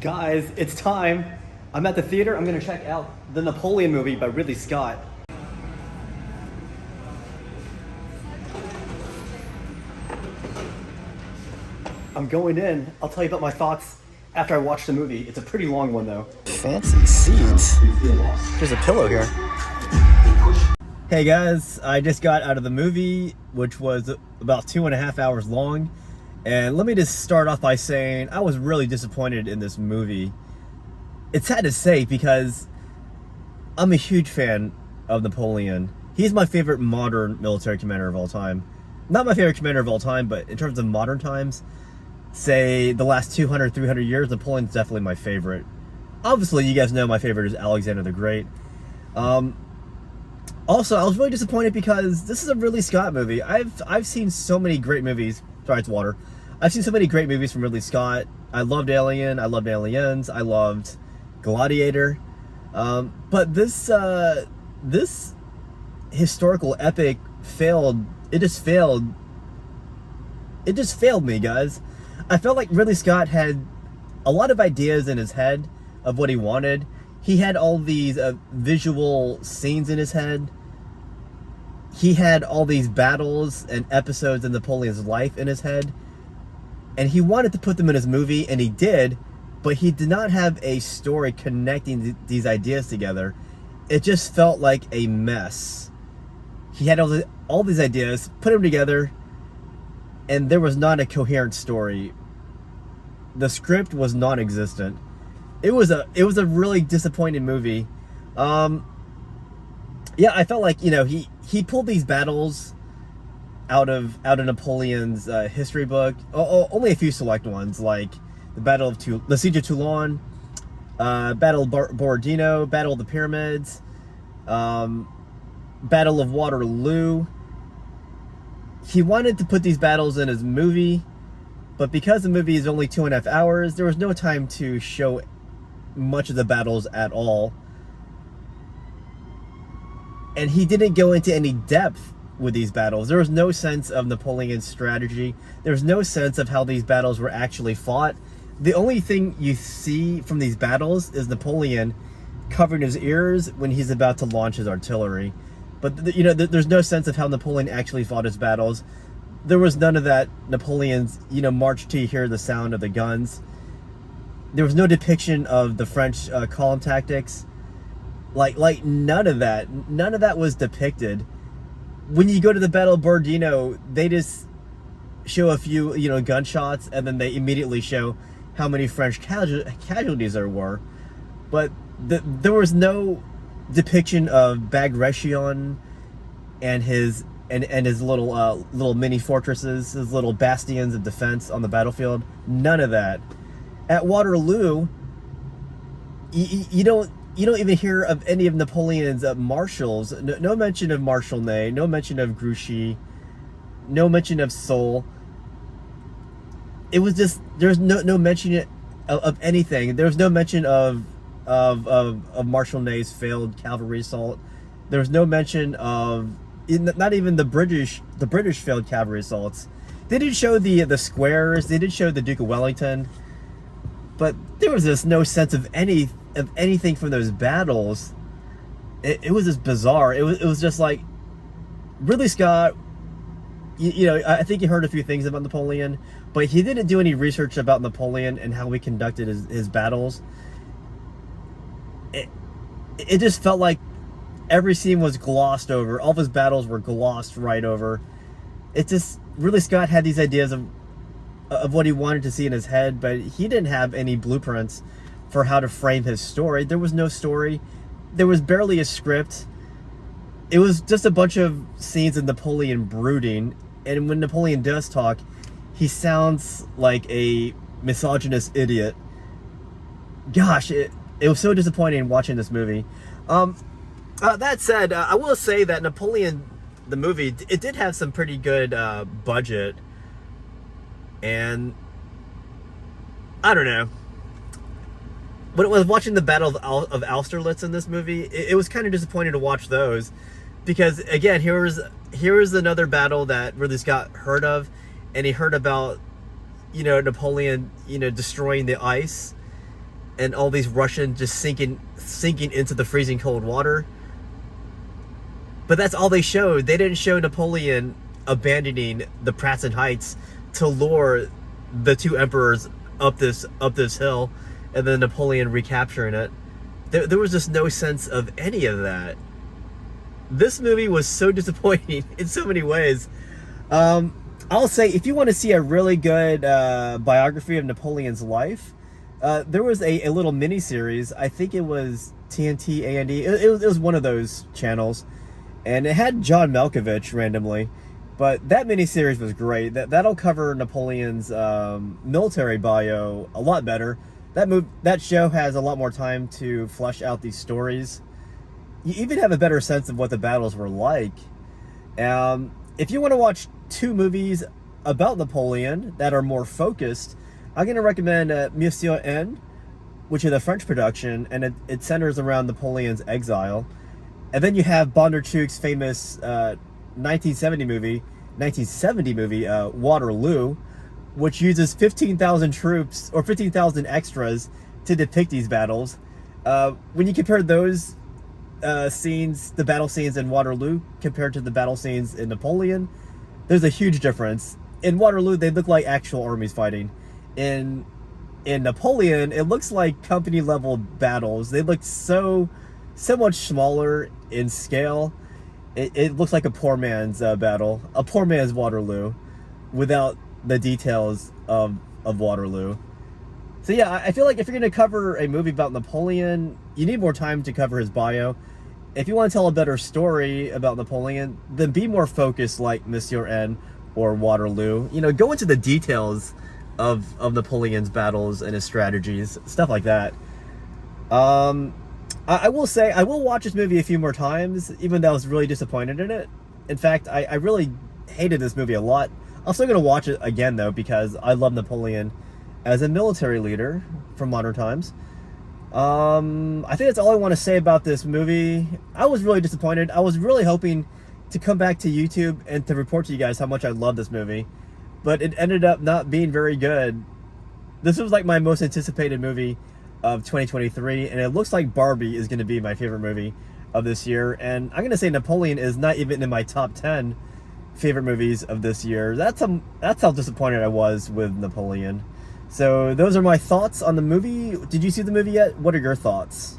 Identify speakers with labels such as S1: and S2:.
S1: Guys, it's time. I'm at the theater. I'm gonna check out the Napoleon movie by Ridley Scott. I'm going in. I'll tell you about my thoughts after I watch the movie. It's a pretty long one though.
S2: Fancy seats.
S1: There's a pillow here. Hey guys, I just got out of the movie, which was about 2.5 hours long. And let me just start off by saying I was really disappointed in this movie. It's sad to say because I'm a huge fan of Napoleon. He's my favorite modern military commander of all time. Not my favorite commander of all time, but in terms of modern times, say the last 200, 300 years, Napoleon's definitely my favorite. Obviously, you guys know my favorite is Alexander the Great. Also, I was really disappointed because this is a Ridley Scott movie. I've seen so many great movies. Sorry, it's water. I've seen so many great movies from Ridley Scott. I loved Alien. I loved Aliens. I loved Gladiator. But this historical epic failed. It just failed. It just failed me, guys. I felt like Ridley Scott had a lot of ideas in his head of what he wanted. He had all these visual scenes in his head. He had all these battles and episodes in Napoleon's life in his head. And he wanted to put them in his movie, and he did, but he did not have a story connecting these ideas together. It just felt like a mess. He had all these ideas, put them together, and there was not a coherent story. The script was non-existent. It was a really disappointing movie. Yeah, I felt like, you know, he pulled these battles out of Napoleon's history book. Only a few select ones, like the Siege of Toulon, Battle of Borodino, Battle of the Pyramids, Battle of Waterloo. He wanted to put these battles in his movie, but because the movie is only 2.5 hours, there was no time to show much of the battles at all. And he didn't go into any depth with these battles. There was no sense of Napoleon's strategy. There was no sense of how these battles were actually fought. The only thing you see from these battles is Napoleon covering his ears when he's about to launch his artillery. But you know, there's no sense of how Napoleon actually fought his battles. There was none of that Napoleon's, you know, march till you hear the sound of the guns. There was no depiction of the French column tactics. Like none of that was depicted. When you go to the Battle of Borodino, they just show a few, you know, gunshots, and then they immediately show how many French casualties there were. But there was no depiction of Bagration and his little mini fortresses, his little bastions of defense on the battlefield. None of that. At Waterloo, you don't even hear of any of Napoleon's marshals. No mention of Marshal Ney, no mention of Grouchy, no mention of Soult. It was just, there's no mention of anything. There was no mention of Marshal Ney's failed cavalry assault. There was no mention of not even the British failed cavalry assaults. They did show the squares. They did show the Duke of Wellington, but there was just no sense of anything from those battles. It was just bizarre. It was just like Ridley Scott. You know, I think he heard a few things about Napoleon, but he didn't do any research about Napoleon and how he conducted his battles. It just felt like every scene was glossed over. All of his battles were glossed right over. It just, Ridley Scott had these ideas of what he wanted to see in his head, but he didn't have any blueprints for how to frame his story. There was no story. There was barely a script. It was just a bunch of scenes of Napoleon brooding, and when Napoleon does talk, he sounds like a misogynist idiot. Gosh, it was so disappointing watching this movie. That said, I will say that Napoleon, the movie, it did have some pretty good budget, and I don't know. When I was watching the Battle of Austerlitz in this movie, it was kind of disappointing to watch those, because again, here was another battle that Ridley Scott heard of, and he heard about, you know, Napoleon, you know, destroying the ice, and all these Russians just sinking into the freezing cold water. But that's all they showed. They didn't show Napoleon abandoning the Pratzen Heights to lure the two emperors up this hill, and then Napoleon recapturing it. There was just no sense of any of that. This movie was so disappointing in so many ways. I'll say, if you want to see a really good biography of Napoleon's life, there was a little mini series. I think it was TNT A&E. It was one of those channels, and it had John Malkovich randomly. But that miniseries was great. That'll cover Napoleon's military bio a lot better. That show has a lot more time to flesh out these stories. You even have a better sense of what the battles were like. If you want to watch two movies about Napoleon that are more focused, I'm going to recommend Monsieur N, which is a French production, and it centers around Napoleon's exile. And then you have Bondarchuk's famous 1970 movie, Waterloo, which uses 15,000 troops or 15,000 extras to depict these battles. When you compare those scenes, the battle scenes in Waterloo compared to the battle scenes in Napoleon, there's a huge difference. In Waterloo, they look like actual armies fighting. In Napoleon, it looks like company level battles. They look so much smaller in scale. It looks like a poor man's battle, a poor man's Waterloo, without the details of Waterloo. So yeah, I feel like if you're going to cover a movie about Napoleon, you need more time to cover his bio. If you want to tell a better story about Napoleon, then be more focused like Monsieur N or Waterloo. You know, go into the details of Napoleon's battles and his strategies, stuff like that. I will say, I will watch this movie a few more times, even though I was really disappointed in it. In fact, I really hated this movie a lot. I'm still going to watch it again, though, because I love Napoleon as a military leader from modern times. I think that's all I want to say about this movie. I was really disappointed. I was really hoping to come back to YouTube and to report to you guys how much I love this movie, but it ended up not being very good. This was like my most anticipated movie of 2023, and it looks like Barbie is going to be my favorite movie of this year, and I'm going to say Napoleon is not even in my top 10 favorite movies of this year. That's how disappointed I was with Napoleon. So those are my thoughts on the movie. Did you see the movie yet? What are your thoughts?